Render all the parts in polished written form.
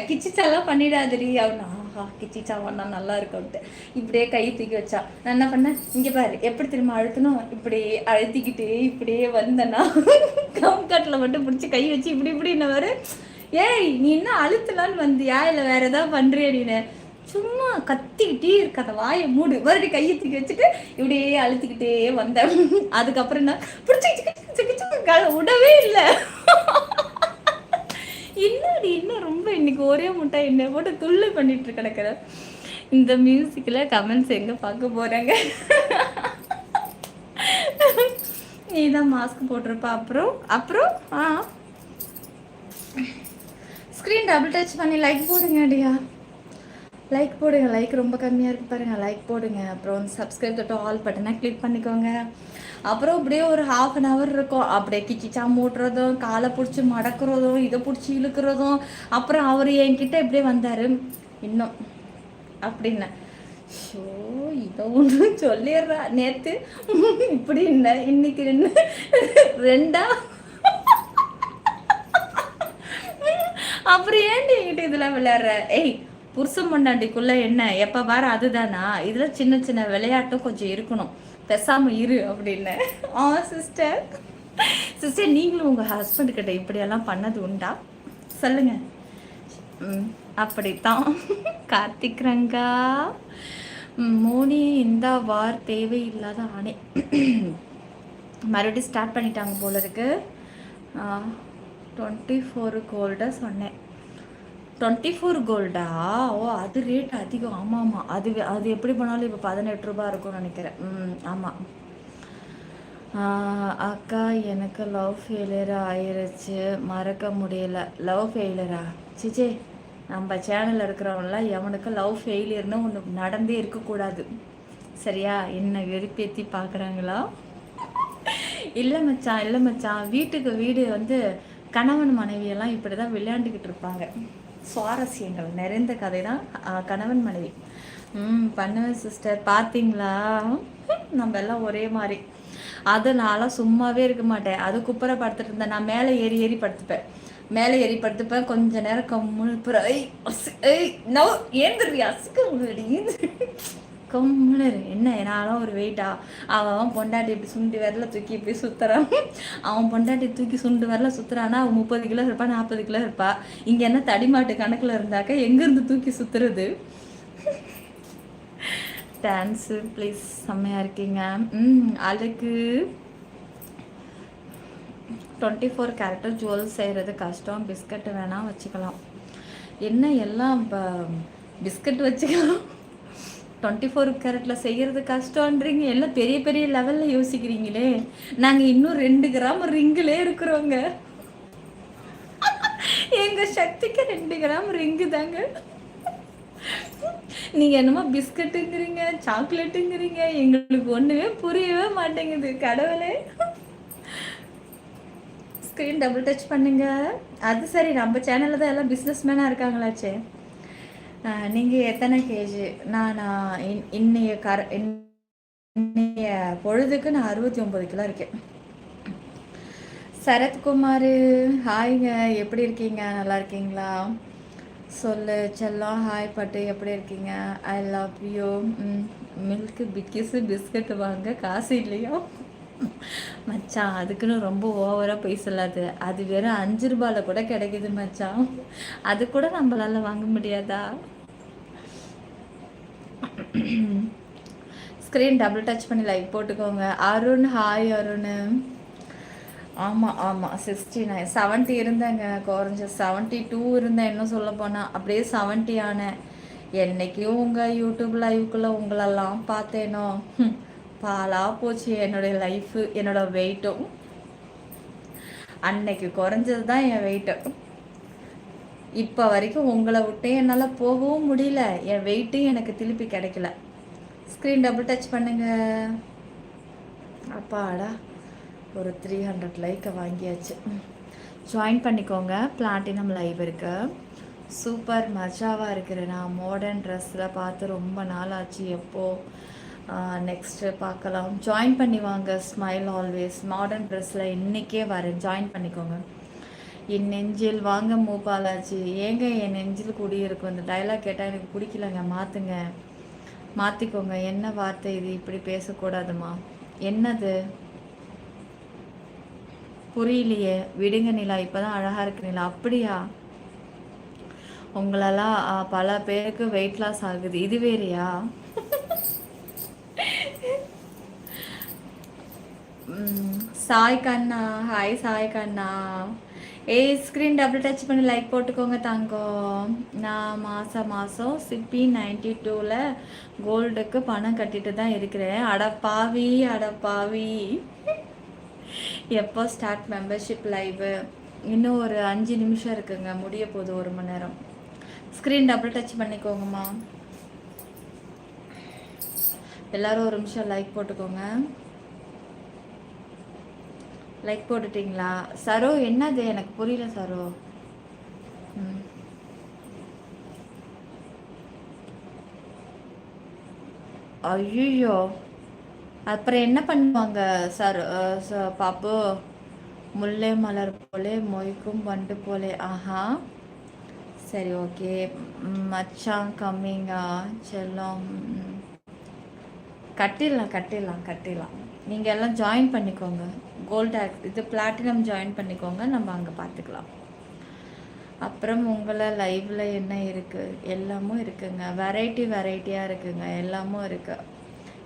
கிச்சிச்சாலாம் பண்ணிடாதடி அவனா. கிச்சிச்சாவானா நல்லா இருக்கும்ட்டு இப்படியே கை தூக்கி வச்சா. நான் என்ன பண்ணேன், இங்கே பாரு எப்படி திரும்ப அழுத்தணும், இப்படியே அழுத்திக்கிட்டு இப்படியே வந்தேன்னா கம் கட்டில் மட்டும் பிடிச்சி கை வச்சு இப்படி இப்படின்னு வரு. ஏய் நீ என்ன அழுத்தலான்னு வந்தியா இல்லை வேற ஏதாவது பண்ணுறியா நீனு? சும்மா கத்திக்கிட்டே இருக்க, அந்த வாயை மூடு, மறுபடியும் கையை தூக்கி வச்சுட்டு இப்படியே அழுத்திக்கிட்டே வந்தேன். அதுக்கப்புறம் என்ன பிடிச்சி விடவே இல்லை. என்னடி இன்னும் ரொம்ப இன்னைக்கு ஒரே முட்டை என்ன போட்டு துள்ளு பண்ணிட்டு கிடக்குற. இந்த மியூசிக்கில் கமெண்ட்ஸ் எங்கே பார்க்க போகிறாங்க? நீ தான் மாஸ்க் போட்டிருப்பா. அப்புறம் அப்புறம் ஸ்க்ரீன் டபுள் டச் பண்ணி லைக் போடுங்க அடியா, லைக் போடுங்க. லைக் ரொம்ப கம்மியாக இருக்குது பாருங்கள், லைக் போடுங்க. அப்புறம் சப்ஸ்கிரைப் தொட்டு ஆல் பட்டனை கிளிக் பண்ணிக்கோங்க. அப்புறம் அப்படியே ஒரு ½ இருக்கும், அப்படியே கிச்சிச்சா மூட்டுறதும், காலை பிடிச்சி மடக்கிறதும், இதை பிடிச்சி இழுக்கிறதும். அப்புறம் அவர் என்கிட்ட இப்படியே வந்தார் இன்னும் அப்படின்னு. ஷோ இதை ஒன்று சொல்லிடுறா. நேற்று இப்படி இல்லை, இன்னைக்கு ரெண்டா. அப்புறம் ஏன்டி என்கிட்ட இதெல்லாம் விளையாடுற? ஏய் புருஷன் பொண்டாட்டிக்குள்ள என்ன எப்போ பாரு அதுதானா? இதில் சின்ன சின்ன விளையாட்டும் கொஞ்சம் இருக்கணும், பேசாமல் இரு அப்படின்னு. சிஸ்டர் சிஸ்டர் நீங்களும் உங்கள் ஹஸ்பண்ட்கிட்ட இப்படியெல்லாம் பண்ணது உண்டா சொல்லுங்க. அப்படித்தான். கார்த்திக் ரங்கா மோனி இந்த வார் தேவையில்லாத ஆணை மறுபடியும் ஸ்டார்ட் பண்ணிட்டாங்க போல இருக்கு. 24 கோல்டை சொன்னேன். 24 கோல்டா? ஓ அது ரேட் அதிகம். ஆமாம் ஆமாம், அது எப்படி பண்ணாலும் இப்போ 18 ரூபா இருக்கும்னு நினைக்கிறேன். ஆமாம். அக்கா எனக்கு லவ் ஃபெயிலியர் ஆயிடுச்சு, மறக்க முடியல. லவ் ஃபெயிலியரா? சிச்சே, நம்ம சேனலில் இருக்கிறவங்களாம் எவனுக்கு லவ் ஃபெயிலியர்னு ஒன்று நடந்தே இருக்கக்கூடாது சரியா? என்ன வெறுப்பேற்றி பார்க்குறாங்களா? இல்லை மச்சான், இல்லை மச்சான், வீட்டுக்கு வீடு வந்து கணவன் மனைவியெல்லாம் இப்படி தான் விளையாண்டுக்கிட்டு இருப்பாங்க. சுவாரஸ்யங்கள் நிறைந்த கதை தான் கணவன் மனைவி. பண்ணுவேன் சிஸ்டர். பார்த்தீங்களா, நம்ம எல்லாம் ஒரே மாதிரி. அதனால சும்மாவே இருக்க மாட்டேன். அது குப்பரை படுத்துட்டு இருந்தேன், நான் மேலே ஏறி ஏறி படுத்துப்பேன். கொஞ்ச நேரம் கம்முன்னு ஏந்திரியா கம்முன்னு என்ன. என்னாலும் ஒரு வெயிட்டா அவன் பொண்டாட்டி இப்படி சுண்டு வரல தூக்கி இப்படி சுற்றுறான். அவன் பொண்டாட்டி தூக்கி சுண்டு வரல சுற்றுறான்னா அவன் 30 கிலோ இருப்பா, 40 கிலோ இருப்பா. இங்கே என்ன தடிமாட்டு கணக்கில் இருந்தாக்க எங்கேருந்து தூக்கி சுற்றுறது? டான்ஸு ப்ளீஸ், செம்மையாக இருக்கீங்க. அதுக்கு 24 கேரக்டர் ஜுவல்ஸ் செய்கிறது கஷ்டம். பிஸ்கட்டு வேணால் வச்சுக்கலாம். என்ன எல்லாம் இப்போ பிஸ்கட் வச்சுக்கலாம், 24 கேரட்டில் செய்கிறது கஷ்டன்றீங்க. எல்லாம் பெரிய பெரிய லெவலில் யோசிக்கிறீங்களே. நாங்கள் இன்னும் 2 கிராம் ரிங்கிலே இருக்கிறோங்க. எங்கள் சக்திக்கு 2 கிராம் ரிங்கு தாங்க. நீங்கள் என்னமோ பிஸ்கட்டுங்கிறீங்க, சாக்லேட்டுங்கிறீங்க, எங்களுக்கு ஒன்றுமே புரியவே மாட்டேங்குது. கடவுளே. ஸ்க்ரீன் டபுள் டச் பண்ணுங்க. அது சரி, நம்ம சேனலில் தான் எல்லாம் பிஸ்னஸ் மேனாக இருக்காங்களாச்சே. நீங்கள் எத்தனை கேஜி? நான் இன்னைய பொழுதுக்கு நான் 69 கிலோ இருக்கேன். சரத்குமார் ஹாய்ங்க, எப்படி இருக்கீங்க? நல்லா இருக்கீங்களா? சொல்லு செல்லம். ஹாய் பட்டு, எப்படி இருக்கீங்க? I love you. மில்க்கு பிக்கிஸு பிஸ்கட் வாங்க காசு இல்லையா மச்சான்? அதுக்குன்னு ரொம்ப ஓவராக போய் சொல்லாது. அது வெறும் 5 ரூபாயில் கூட கிடைக்குது மச்சான். அது கூட நம்மளால வாங்க முடியாதா? ஸ்க்ரீன் டபுள் டச் பண்ணி லைக் போட்டுக்கோங்க. அருண் ஹாய் அருண். ஆமாம் ஆமாம், 69 70 இருந்தேங்க, குறைஞ்ச 72 இருந்தேன். இன்னும் சொல்ல போனால் அப்படியே 70 ஆனேன். என்னைக்கும் உங்கள் யூடியூப் லைவுக்குள்ளே உங்களெல்லாம் பார்த்தேனோ, பாலாக போச்சு என்னுடைய லைஃபு. என்னோடய வெயிட்டும் அன்னைக்கு குறைஞ்சது தான் என் வெயிட்டு. இப்போ வரைக்கும் உங்களை விட்டே என்னால் போகவும் முடியல. என் வெயிட்டு எனக்கு திருப்பி கிடைக்கல. ஸ்க்ரீன் டபுள் டச் பண்ணுங்க. அப்பாடா, ஒரு 300 லைக்கை வாங்கியாச்சு. ஜாயின் பண்ணிக்கோங்க. பிளாட்டினம் லைவ் இருக்கு. சூப்பர் மஜாவாக இருக்கிறேன். நான் மாடர்ன் ட்ரெஸ்ஸில் பார்த்து ரொம்ப நாள் ஆச்சு. எப்போது நெக்ஸ்ட்டு பார்க்கலாம். ஜாயின் பண்ணி வாங்க. Smile always. மாடர்ன் ட்ரெஸ்ஸில் இன்றைக்கே வரேன், ஜாயின் பண்ணிக்கோங்க. என் நெஞ்சில் வாங்க மூப்பாலாச்சு. ஏங்க என் நெஞ்சில் குடியிருக்கும் இந்த டைலாக் கேட்டால் எனக்கு பிடிக்கலங்க. மாற்றுங்க, மாற்றிக்கோங்க. என்ன வார்த்தை இது? இப்படி பேசக்கூடாதுமா. என்னது புரியலையே. விடுங்க நிலா, இப்போ தான் அழகாக இருக்கு நிலா. அப்படியா? உங்களெல்லாம் பல பேருக்கு வெயிட் லாஸ் ஆகுது, இது வேறையா? சாய் கண்ணா, ஹாய் சாய் கண்ணா. ஸ்க்ரீன் டபுள் டச் பண்ணி லைக் போட்டுக்கோங்க தங்கம். நான் மாதம் சிப்பி 92ல் கோல்டுக்கு பணம் கட்டிட்டு தான் இருக்கிறேன். அடப்பாவி அடப்பாவி. எப்போ ஸ்டார்ட் மெம்பர்ஷிப் லைவு? இன்னும் ஒரு 5 நிமிஷம் இருக்குங்க, முடிய போகுது 1 மணி நேரம். ஸ்க்ரீன் டபுள் டச் பண்ணிக்கோங்கம்மா. எல்லோரும் 1 நிமிஷம் லைக் போட்டுக்கோங்க. லைக் போட்டுட்டிங்களா? சரோ என்னது எனக்கு புரியல சரோ. ஐயோ, அப்புறம் என்ன பண்ணுவாங்க சார்? பாப்பு முல்லை மலர் போலே மொய்க்கும் வண்டு போலே. ஆஹா, சரி ஓகே. மச்சான் கம்மிங்கா செல்லம். கட்டிடலாம். நீங்கள் எல்லாம் ஜாயின் பண்ணிக்கோங்க. கோல்டு இது பிளாட்டினம் ஜாயின் பண்ணிக்கோங்க, நம்ம அங்கே பார்த்துக்கலாம். அப்புறம் உங்களை லைவில் என்ன இருக்குது? எல்லாமும் இருக்குங்க. வெரைட்டியாக இருக்குங்க, எல்லாமும் இருக்குது.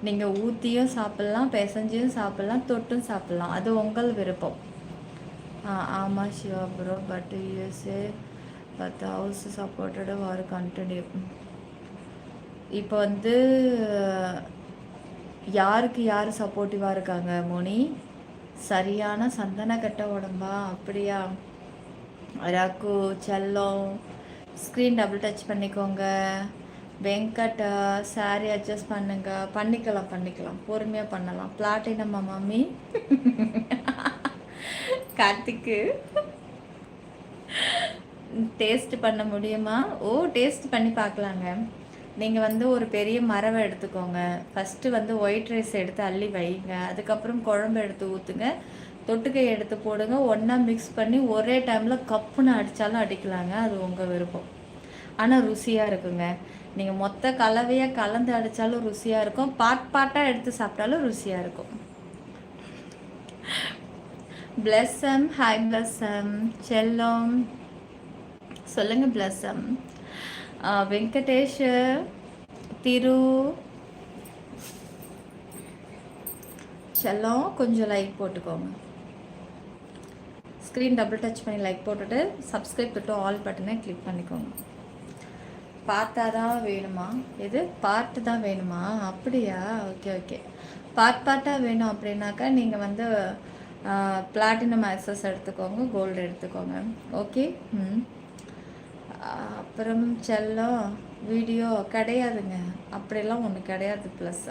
நீங்கள் ஊற்றியும் சாப்பிட்லாம், பிசைஞ்சியும் சாப்பிட்லாம், தொட்டும் சாப்பிட்லாம். அது உங்கள் விருப்பம். ஆமாம் Siva bro, but USA but house supported war continue. இப்போ வந்து யாருக்கு யார் சப்போர்ட்டிவாக இருக்காங்க மோனி? சரியான சந்தன கட்ட உடம்பா? அப்படியா? ரகு செல்லம் ஸ்க்ரீன் டபுள் டச் பண்ணிக்கோங்க. வெங்கட் சாரி அட்ஜஸ்ட் பண்ணிக்கலாம், பொறுமையாக பண்ணலாம். பிளாட்டினம்மா மம்மி. கார்த்திக்கு டேஸ்ட் பண்ண முடியுமா? ஓ, டேஸ்ட் பண்ணி பார்க்கலாங்க. நீங்கள் வந்து ஒரு பெரிய மரவை எடுத்துக்கோங்க. ஃபஸ்ட்டு வந்து ஒயிட் ரைஸ் எடுத்து அள்ளி வைங்க. அதுக்கப்புறம் குழம்பு எடுத்து ஊற்றுங்க. தொட்டுக்கை எடுத்து போடுங்க. ஒன்றா மிக்ஸ் பண்ணி ஒரே டைமில் கப்புன்னு அடித்தாலும் அடிக்கலாங்க, அது உங்கள் விருப்பம். ஆனால் ருசியாக இருக்குங்க. நீங்கள் மொத்த கலவையாக கலந்து அடித்தாலும் ருசியாக இருக்கும், பாட்டாக எடுத்து சாப்பிட்டாலும் ருசியாக இருக்கும். பிளஸ்ஸம், ஹாய் பிளஸ்ஸம். செல்லம் சொல்லுங்கள் பிளஸ்ஸம். வெங்கடேஷ், திரு செல்லம் கொஞ்சம் லைக் போட்டுக்கோங்க. ஸ்க்ரீன் டபுள் டச் பண்ணி லைக் போட்டுட்டு சப்ஸ்கிரைப் தொட்டு ஆல் பட்டனை கிளிக் பண்ணிக்கோங்க. பார்த்தா தான் வேணுமா? எது பார்ட்டு தான் வேணுமா? அப்படியா? ஓகே. பார்ட்டாக வேணும் அப்படின்னாக்கா நீங்கள் வந்து பிளாட்டினம் ஆக்சஸ் எடுத்துக்கோங்க, கோல்டு எடுத்துக்கோங்க. ஓகே. அப்புறம் செல்லம் வீடியோ கிடையாதுங்க, அப்படிலாம் ஒன்று கிடையாது. Plus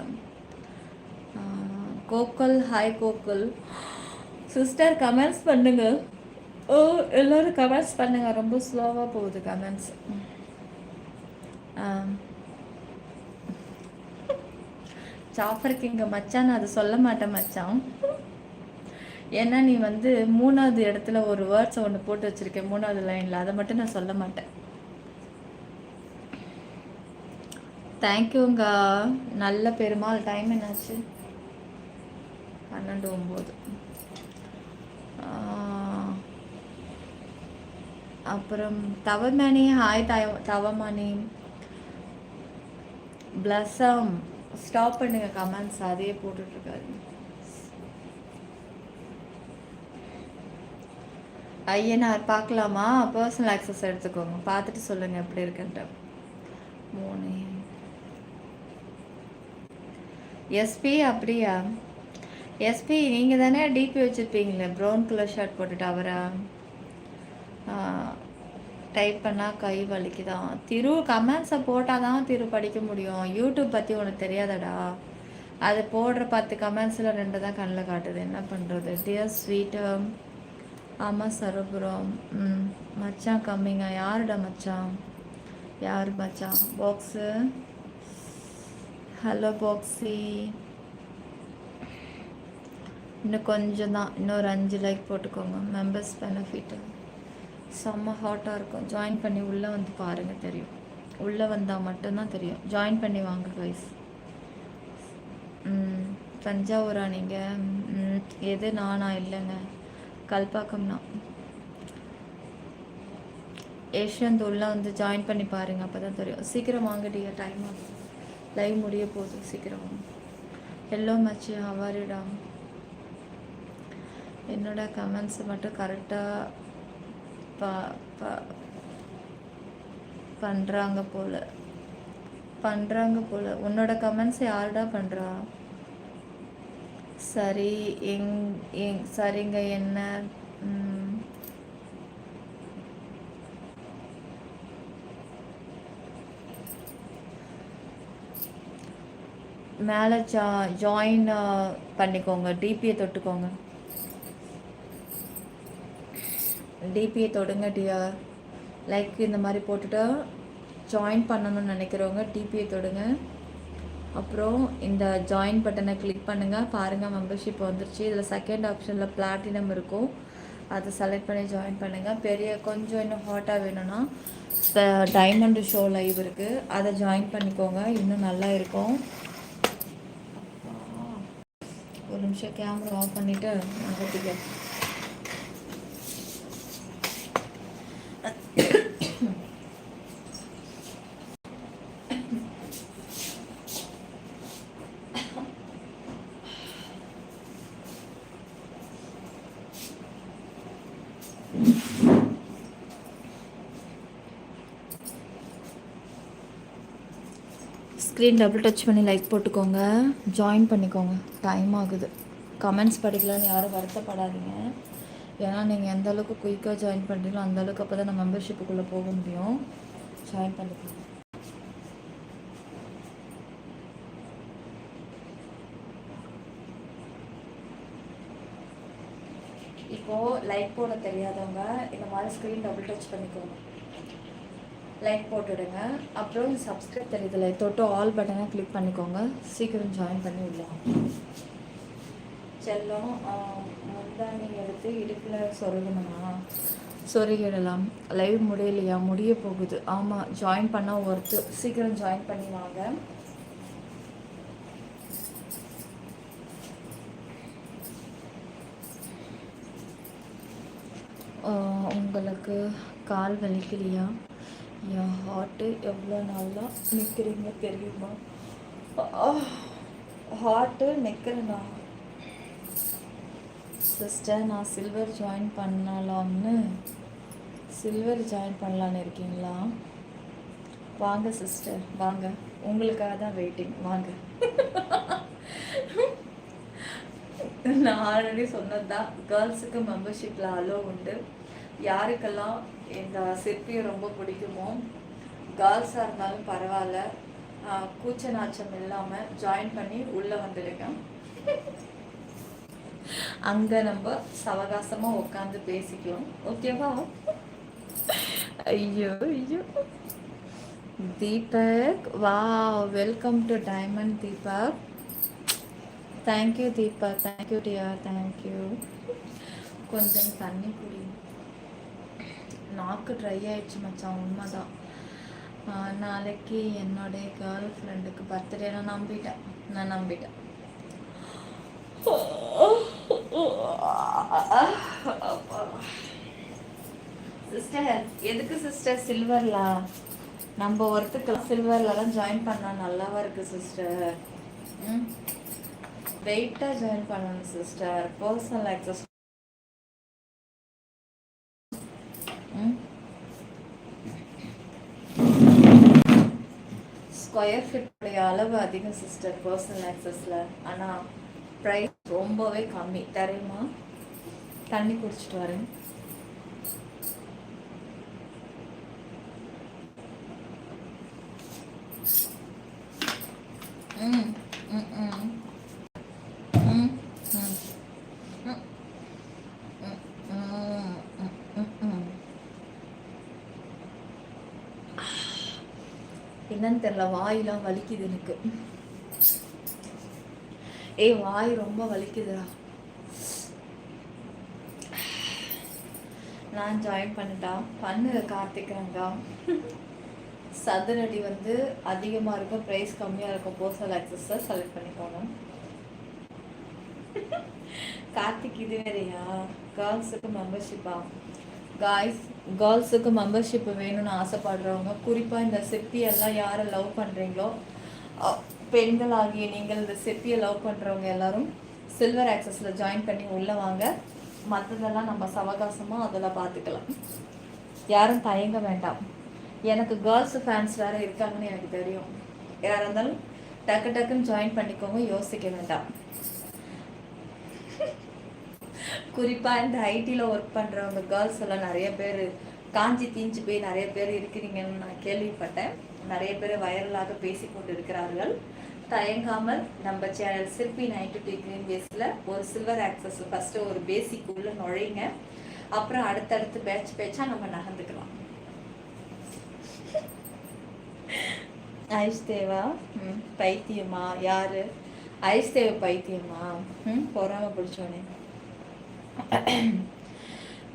Gokul, hi Gokul sister, comments பண்ணுங்க. ஓ, எல்லோரும் கமெண்ட்ஸ் பண்ணுங்க. ரொம்ப ஸ்லோவாக போகுது கமெண்ட்ஸ். ஜாஃபருக்கு இங்கே மச்சான் நான் அதை சொல்ல மாட்டேன் மச்சான். ஏன்னா நீ வந்து 3வது இடத்துல ஒரு வேர்ட்ஸை ஒன்று போட்டு வச்சுருக்கேன் 3வது லைனில், அதை மட்டும் நான் சொல்ல மாட்டேன். தேங்க்யூங்க. நல்ல பெருமாள். டைம் என்னாச்சு? 12:09. அப்புறம் தவமணி, ஹாய் தவமணி. பிளஸ்ஸம் ஸ்டாப் பண்ணுங்க கமெண்ட்ஸ், அதையே போட்டுட்ருக்காரு. ஐயனார் பார்க்கலாமா? பர்சனல் ஆக்சஸ் எடுத்துக்கோங்க, பார்த்துட்டு சொல்லுங்கள் எப்படி இருக்குன்ட்டு. 3 எஸ்பி. அப்படியா? எஸ்பி நீங்கள் தானே டிபி வச்சுருப்பீங்களே ப்ரௌன் கலர் ஷர்ட் போட்டுட்டு, அவரா? டைப் பண்ணால் கை வலிக்குதான். திரு கமெண்ட்ஸை போட்டால் தான் திரு படிக்க முடியும். யூடியூப் பற்றி உனக்கு தெரியாதடா? அது போடுற 10 கமெண்ட்ஸில் 2 தான் கண்ணில் காட்டுது, என்ன பண்ணுறது? Dear sweet. ஆமாம் சரபுரம். மச்சான் கம்மிங்க. யாருடா மச்சான்? யார் மச்சான்? பாக்ஸு. ஹலோ பாக்ஸி. இன்னும் கொஞ்சம் தான், இன்னொரு 5 லைக் போட்டுக்கோங்க. Members benefit. செம்ம ஹாட்டாக இருக்கும். ஜாயின் பண்ணி உள்ளே வந்து பாருங்கள், தெரியும். உள்ளே வந்தால் மட்டும்தான் தெரியும். ஜாயின் பண்ணி வாங்க கைஸ். தஞ்சாவூரா நீங்கள்? எது நானா? இல்லைங்க, கல்பாக்கம்னா. ஏஷியன் உள்ளே வந்து ஜாயின் பண்ணி பாருங்கள், அப்போ தான் தெரியும். சீக்கிரம் வாங்கடியா, டைம் ஆகும். லைவ் முடிய போகுது, சீக்கிரம் வாங்க. ஹலோ மச்சி, ஹவாரிடா. என்னோட கமெண்ட்ஸ் மட்டும் கரெக்டாக பண்ணுறாங்க போல். உன்னோட கமெண்ட்ஸ் யாருடா பண்ணுறா? சரி, சரிங்க. என்ன மேலே ஜாயின் பண்ணிக்கோங்க, டிபியை தொட்டுக்கோங்க. டிபியை தொடுங்க டியர். லைக் இந்த மாதிரி போட்டுட்டு ஜாயின் பண்ணணும்னு நினைக்கிறவங்க டிபியை தொடுங்க. அப்புறம் இந்த ஜாயின் பட்டனை கிளிக் பண்ணுங்கள். பாருங்கள், மெம்பர்ஷிப் வந்துருச்சு. இதில் செகண்ட் ஆப்ஷனில் பிளாட்டினம் இருக்கும், அதை செலக்ட் பண்ணி ஜாயின் பண்ணுங்கள். பெரிய கொஞ்சம் இன்னும் ஹாட்டாக வேணும்னா டைமண்ட் ஷோ லைவ் இருக்குது, அதை ஜாயின் பண்ணிக்கோங்க, இன்னும் நல்லா இருக்கும். ஒரு நிமிஷம் கேமரா ஆஃப் பண்ணிவிட்டு நகர்த்திக்க. ஸ்க்ரீன் டபுள் டச் பண்ணி லைக் போட்டுக்கோங்க, ஜாயின் பண்ணிக்கோங்க. டைம் ஆகுது. கமெண்ட்ஸ் படிக்கலான்னு யாரும் வருத்தப்படாதீங்க. ஏன்னா நீங்கள் எந்த அளவுக்கு குயிக்காக ஜாயின் பண்ணுறீங்களோ அந்தளவுக்கு அப்போ தான் நான் மெம்பர்ஷிப்புக்குள்ளே போக முடியும். ஜாயின் பண்ணிக்கோங்க. இப்போது லைக் போட தெரியாதவங்க இந்த மாதிரி ஸ்க்ரீன் டபுள் டச் பண்ணிக்கோங்க, லைக் போட்டுடுங்க. அப்புறம் சப்ஸ்கிரைப் தெரியுதுல, தொட்டு ஆல் பட்டனை கிளிக் பண்ணிக்கோங்க. சீக்கிரம் ஜாயின் பண்ணி விடலாம். செல்லம் முந்தானி எடுத்து இடுப்பில் சொருகணுமா? சொருகிடலாம். லைவ் முடியலையா? முடிய போகுது. ஆமாம், ஜாயின் பண்ணால் ஒருத்து. சீக்கிரம் ஜாயின் பண்ணி வாங்க. உங்களுக்கு கால் வலிக்கலையா? என் ஹார்ட்டு எவ்வளோ நாளாக நிற்கிறீங்க தெரியுமா? ஹார்ட்டு நிற்கிறேண்ணா. சிஸ்டர், நான் சில்வர் ஜாயின் பண்ணலாம்னு இருக்கீங்களா? வாங்க சிஸ்டர், வாங்க. உங்களுக்காக தான் வெயிட்டிங், வாங்க. நான் ஆல்ரெடி சொன்னது தான், கேர்ள்ஸுக்கு மெம்பர்ஷிப்பில் அலோ உண்டு. யாருக்கெல்லாம் இந்த சிற்பியை ரொம்ப பிடிக்குமோ, கேர்ள்ஸாக இருந்தாலும் பரவாயில்ல, கூச்ச நாச்சம் இல்லாமல் ஜாயின் பண்ணி உள்ளே வந்துடுங்க. அங்கே நம்ம சவகாசமாக உட்காந்து பேசிக்கலாம், ஓகேவா? ஐயோ ஐயோ. தீபக், வா, welcome to diamond Deepak. Thank you Deepak, thank you dear, thank you. கொஞ்சம் தண்ணி குடி. நாக்கு ட்ரை ஆயிடுச்சு மச்சான், உண்மைதான். நாளைக்கு என்னுடைய கேர்ள் ஃப்ரெண்டுக்கு பர்த்டே. நான் நம்பிட்டேன். சிஸ்டர், எதுக்கு சிஸ்டர் சில்வர்லா? நம்ம ஒருத்துக்கெல்லாம் சில்வர்லாம் ஜாயின் பண்ணால் நல்லாவா இருக்கு சிஸ்டர்? வெயிட்டாக ஜாயின் பண்ணணும் சிஸ்டர். பர்சனல் ஆக்சஸ் ஸ்கொயர் ஃபீட்டுடைய அளவு அதிகம் சிஸ்டர் பர்சனல் ஆக்சஸில். ஆனால் ப்ரைஸ் ரொம்பவே கம்மி தெரியுமா? தண்ணி குடிச்சிட்டு வரேன். என்னன்னு தெரியல, வாயெல்லாம் வலிக்குது எனக்கு. வாய் ரொம்ப வலிக்குதுடா. நான் ஜாயின் பண்ணிட்டா பண்ணு கார்த்திக்ரங்கா. சதுரடி வந்து அதிகமாக இருக்கும், ப்ரைஸ் கம்மியாக இருக்கும், போஸ்டல் ஆக்சஸை செலக்ட் பண்ணிக்கோங்க. கார்த்திக் இது வேறையா? கேர்ள்ஸுக்கு மெம்பர்ஷிப்பா? காய்ஸ், கேர்ள்ஸுக்கு மெம்பர்ஷிப் வேணும்னு ஆசைப்படுறவங்க, குறிப்பாக இந்த சிற்பியெல்லாம் யாரை லவ் பண்ணுறீங்களோ, பெண்களாகிய நீங்கள் இந்த சிற்பியை லவ் பண்ணுறவங்க எல்லாரும் சில்வர் ஆக்சஸில் ஜாயின் பண்ணி உள்ளே வாங்க. மற்றதெல்லாம் நம்ம சவகாசமாக அதில் பார்த்துக்கலாம். யாரும் தயங்க வேண்டாம். எனக்கு கேர்ள்ஸ் ஃபேன்ஸ் வேறு இருக்காங்கன்னு எனக்கு தெரியும். யாராக இருந்தாலும் டக்கு டக்குன்னு ஜாயின் பண்ணிக்கோங்க, யோசிக்க வேண்டாம். குறிப்பாக இந்த ஐடியில் ஒர்க் பண்ணுறவங்க கேர்ள்ஸ் எல்லாம் நிறைய பேர் காஞ்சி தீஞ்சு போய் நிறைய பேர் இருக்கிறீங்கன்னு நான் கேள்விப்பட்டேன். நிறைய பேர் வைரலாக பேசிக்கொண்டு இருக்கிறார்கள். தயங்காமல் நம்ம சேனல் சிற்பி 92 கிரீன் பேஸில் ஒரு சில்வர் ஆக்சஸ் ஃபஸ்ட்டு ஒரு பேசிக் உள்ள நுழைங்க. அப்புறம் அடுத்தடுத்து பேட்சாக நம்ம நகர்ந்துக்கலாம். ஐஷ் தேவா பைத்தியமா? யாரு ஐஷ் தேவ பைத்தியமா? பொறாம பிடிச்சோனே.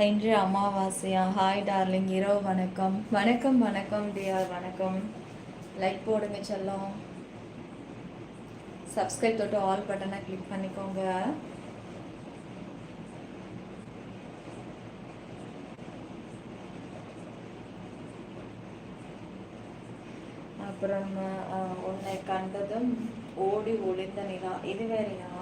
இன்று அமாவாசையா? ஹாய் டார்லிங், இரவு வணக்கம். வணக்கம் வணக்கம் டியார், வணக்கம். லைக் போடுங்க செல்லம். சப்ஸ்கிரைப் தொட்டு ஆல் பட்டனை கிளிக் பண்ணிக்கோங்க. அப்புறம் உன்னை கண்டதும் ஓடி ஒளிந்த நிலா, இது வேறையா?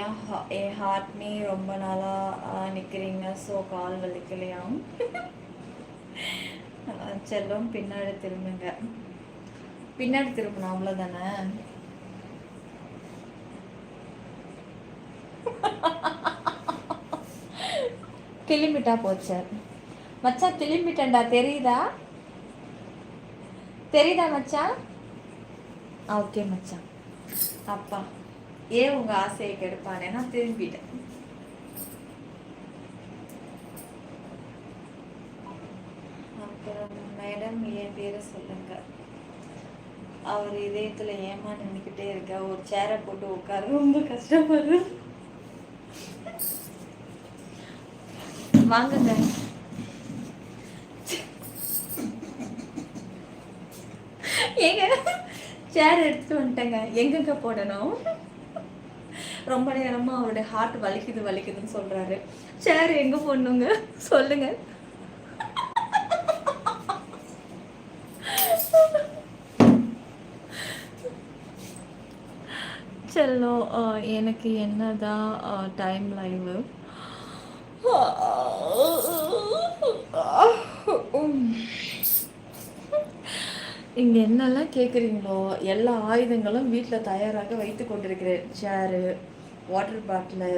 என் ஹார்ட் நீ ரொம்ப நாளாக நிற்கிறீங்க, ஸோ கால் வலிக்கலையாம். செல்லும் பின்னாடி திரும்புங்க. பின்னாடி திரும்பணும், அவ்வளோதானே? திரும்பிட்டா போச்சு மச்சான். திரும்பிட்டேன்டா, தெரியுதா? தெரியுதா மச்சான்? ஓகே மச்சான். அப்பா ஏன் உங்கள் ஆசையை கெடுப்பானே, நான் திரும்பிட்டேன். அப்புறம் மேடம் என் பேரை சொல்லுங்க. அவர் இதயத்தில் ஏமா நின்றுக்கிட்டே இருக்க, ஒரு சேரை போட்டு உட்கார ரொம்ப கஷ்டப்படுது. வாங்குங்க. ஏங்க சேர் எடுத்துட்டு வந்துட்டேங்க, எங்கெங்க போடணும்? ரொம்ப நேரமாக அவருடைய ஹார்ட் வலிக்குதுன்னு சொல்கிறாரு. சேர் எங்கே போடணுங்க சொல்லுங்க. செல்லம், எனக்கு என்னதான் டைம் லைவு. இங்கே என்னெல்லாம் கேட்குறீங்களோ எல்லா ஆயுதங்களும் வீட்டில் தயாராக வைத்து கொண்டிருக்கிறேன். சேரு, வாட்டர் பாட்டிலு,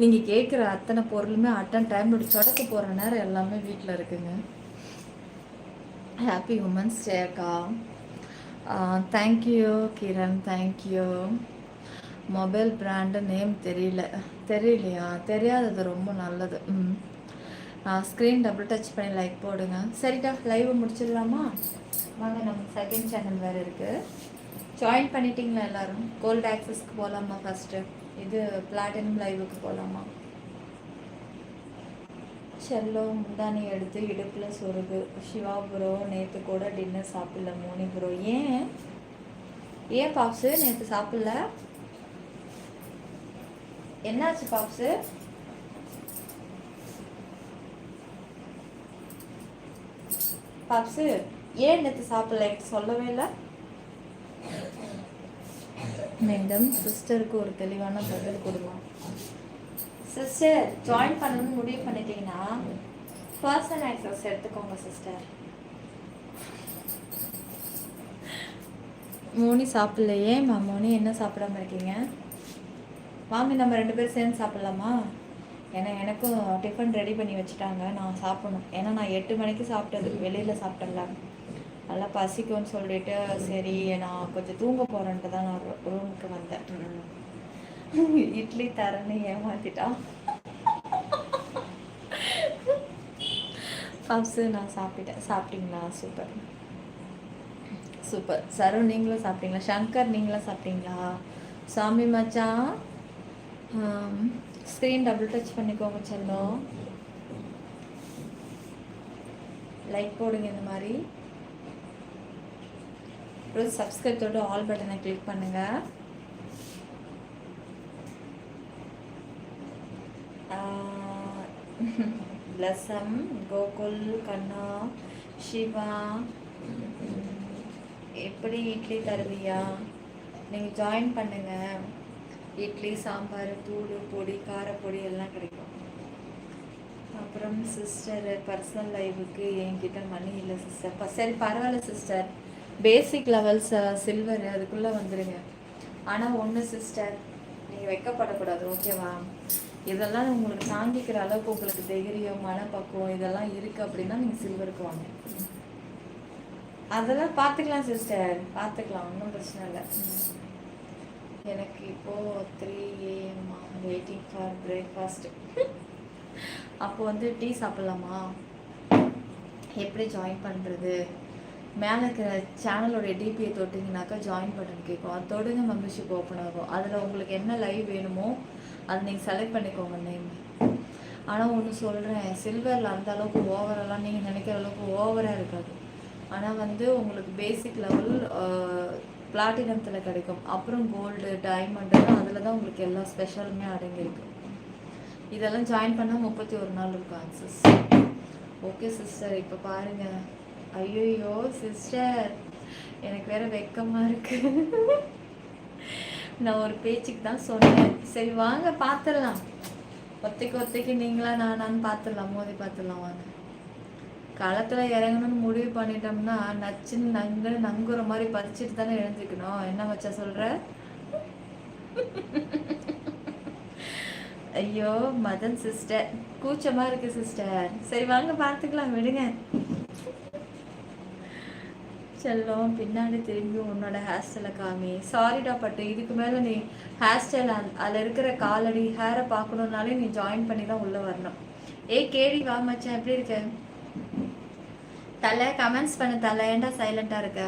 நீங்கள் கேட்குற அத்தனை பொருளுமே அட்டன் டைம் சொடக்க போகிற நேரம் எல்லாமே வீட்டில் இருக்குங்க. ஹாப்பி உமன்ஸ் டே அக்கா. Thank you Kiran, thank you. Mobile brand name தெரியலையா? தெரியாதது ரொம்ப நல்லது. ஸ்க்ரீன் டபுள் டச் பண்ணி லைக் போடுங்க. சரிடா, லைவை முடிச்சிடலாமா? வாங்க, நம்ம செகண்ட் சேனல் வேறு இருக்குது. ஜாயின் பண்ணிட்டீங்களா எல்லோரும்? கோல்டு ஆக்சஸ்க்கு போகலாமா? ஃபஸ்ட்டு இது பிளாட்டினம் லைவுக்கு போகலாமா? செல்லோ முந்தானி எடுத்து இடுப்பில் சொருகு. சிவா ப்ரோ நேற்று கூட டின்னர் சாப்பிடல. மோனி ப்ரோ ஏன் பாப்ஸு நேற்று சாப்பிடல? என்னாச்சு பாப்ஸு? பாப்ஸு ஏன் நேற்று சாப்பிடல? சொல்லவே இல்லை. மேடம் சிஸ்டருக்கு ஒரு தெளிவான பதில் கொடுங்க. சிஸ்டர் ஜாயின் பண்ணணும்னு முடிவு பண்ணிட்டீங்கன்னா பர்சனல் ஆக்சஸ் எடுத்துக்கோங்க சிஸ்டர். மோனி சாப்பிடலையே. மோனி என்ன சாப்பிடாம இருக்கீங்க? வாங்க நம்ம 2 பேரும் சேர்ந்து சாப்பிட்லாமா? ஏன்னா எனக்கும் டிஃபன் ரெடி பண்ணி வச்சுட்டாங்க, நான் சாப்பிடணும். ஏன்னா நான் 8 மணிக்கு சாப்பிட்டது, வெளியில் சாப்பிட்டல, நல்லா பசிக்கும்னு சொல்லிட்டு சரி நான் கொஞ்சம் தூங்க போகிறேன்ட்டு தான் நான் ரூமுக்கு வந்தேன். இட்லி தரேன்னு ஏமாத்திட்டான் பப்ஸு. நான் சாப்பிட்டேன். சாப்பிட்டீங்களா? Super super. சரு நீங்களும் சாப்பிட்டீங்களா? சங்கர் நீங்களும் சாப்பிட்டீங்களா? சாமி மச்சான் ஸ்க்ரீன் டபுள் டச் பண்ணிக்கோங்க செல்லம். லைக் போடுங்க இந்த மாதிரி. அப்புறம் சப்ஸ்கிரைப் தொட்டு ஆல் பட்டனை கிளிக் பண்ணுங்கள். பிளஸம், கோகுல், கண்ணா, சிவா, எப்படி இட்லி தருவியா? நீங்கள் ஜாயின் பண்ணுங்கள். இட்லி, சாம்பார், தூள், பொடி, காரப்பொடி எல்லாம் கிடைக்கும். அப்புறம் சிஸ்டர் பர்சனல் லைவுக்கு என்கிட்ட மணி இல்லை சிஸ்டர். சரி பரவாயில்ல சிஸ்டர், பேசிக் லெவல்ஸ் சில்வர் அதுக்குள்ளே வந்துடுங்க. ஆனால் ஒன்று சிஸ்டர், நீங்கள் வெக்கப்படக்கூடாது, ஓகேவா? இதெல்லாம் உங்களுக்கு தாங்கிக்கிற அளவுக்கு உங்களுக்கு தைரியம், மனப்பக்குவம் இதெல்லாம் இருக்குது அப்படின்னா நீங்கள் சில்வருக்கு வாங்க. அதெல்லாம் பார்த்துக்கலாம் சிஸ்டர், பார்த்துக்கலாம், ஒன்றும் பிரச்சனை இல்லை. எனக்கு இப்போது 3 AM வெயிட்டிங் ஃபார் பிரேக்ஃபாஸ்ட். அப்போ வந்து டீ சாப்பிட்லாமா? எப்படி ஜாயின் பண்ணுறது? மேலே இருக்கிற சேனலோடைய டிபியை தொட்டிங்கனாக்கா ஜாயின் பட்டன் கேட்கும், அது தொடுங்க மெம்பர்ஷிப் ஓப்பன் ஆகும். அதில் உங்களுக்கு என்ன லைவ் வேணுமோ அதை நீங்கள் செலக்ட் பண்ணிக்கோங்க நேம். ஆனால் ஒன்று சொல்கிறேன், சில்வரில் அந்த அளவுக்கு ஓவரெல்லாம் நீங்கள் நினைக்கிற அளவுக்கு ஓவராக இருக்காது. ஆனால் வந்து உங்களுக்கு பேசிக் லெவல் பிளாட்டினத்தில் கிடைக்கும். அப்புறம் கோல்டு, டைமண்டுன்னா அதில் தான் உங்களுக்கு எல்லா ஸ்பெஷலுமே அடங்கியிருக்கு. இதெல்லாம் ஜாயின் பண்ணால் 31 நாள் இருக்கும் ஆக்சஸ். ஓகே சிஸ்டர், இப்போ பாருங்கள். ஐயோ சிஸ்டர், எனக்கு வேறு வெக்கமாக இருக்குது. நான் ஒரு பேச்சுக்கு தான் சொன்னேன். சரி வாங்க பார்த்துடலாம், ஒத்தைக்கு நீங்களா நானான்னு பார்த்துடலாம், மோதி பார்த்துடலாம் வாங்க. களத்தில் இறங்கணும்னு முடிவு பண்ணிட்டோம்னா நச்சுன்னு நங்குற மாதிரி பறிச்சுட்டு தானே எழுந்துக்கணும். என்ன வச்சா சொல்கிற? ஐயோ மதன் சிஸ்டர், கூச்சமாக இருக்குது சிஸ்டர். சரி வாங்க பார்த்துக்கலாம், விடுங்க. செல்லம் பின்னாடி திரும்பி உன்னோட ஹேர் ஸ்டைலை காமி. சாரிடா பட்டு, இதுக்கு மேலே நீ ஹேர் ஸ்டைல் அதில் இருக்கிற காலடி ஹேரை பார்க்கணுன்னாலே நீ ஜாயின் பண்ணி தான் உள்ளே வரணும். கேடி வா மச்சான், எப்படி இருக்க? தலை கமெண்ட்ஸ் பண்ண தலை, ஏன்டா சைலண்ட்டாக இருக்க?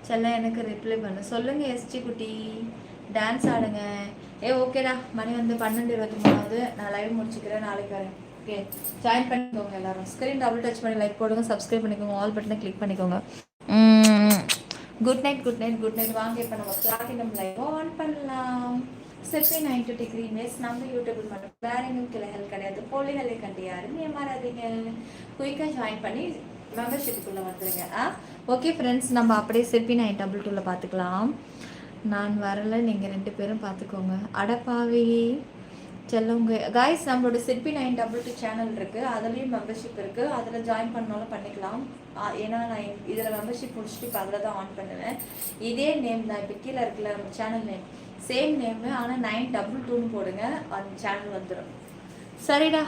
செல்லம் எனக்கு ரிப்ளை பண்ணு. சொல்லுங்கள் எஸ்டி குட்டி, டான்ஸ் ஆடுங்க. ஓகேடா, மணி வந்து 12:23. நான் லைவ் முடிச்சுக்கிறேன், நாளைக்கு வரேன். ஓகே, ஜாயின் பண்ணிக்கோங்க எல்லாரும். ஸ்க்ரீன் டபுள் டச் பண்ணி லைக் போடுங்க, சப்ஸ்கிரைப் பண்ணிக்கோங்க, ஆல் பட்டனை கிளிக் பண்ணிக்கோங்க. Good night good night good night. வாங்க இப்போ நம்ம பிளாட்டினம் லைவ் ஆன் பண்ணலாம். சிற்பி 90 டிகிரி மிஸ் நம்ம யூடியூப் மட்டும், வேற எங்கும் கிளைகள் கிடையாது. பொலிகளை கண்டு யாரும் ஏமாறாதீங்க. குயிக்காக ஜாயின் பண்ணி மெம்பர்ஷிப்புக்குள்ளே வந்துடுங்க. ஓகே ஃப்ரெண்ட்ஸ், நம்ம அப்படியே சிற்பி 922 பார்த்துக்கலாம். நான் வரலை, நீங்கள் 2 பேரும் பார்த்துக்கோங்க. அடப்பாவி செல்லவங்க காய்ஸ், நம்மளோட சிற்பி 922 சேனல் இருக்குது, அதுலேயும் மெம்பர்ஷிப் இருக்குது. அதில் ஜாயின் பண்ணாலும் பண்ணிக்கலாம். ஏன்னா நான் இதில் மெம்பர்ஷிப் முடிச்சுட்டு இப்போ அதில் தான் ஆன் பண்ணுவேன். இதே நேம் தான், இப்போ கீழே இருக்குல்ல சேனல் நேம், சேம் நேமு. ஆனால் 922 போடுங்க, அந்த சேனல் வந்துடும். சரிடா.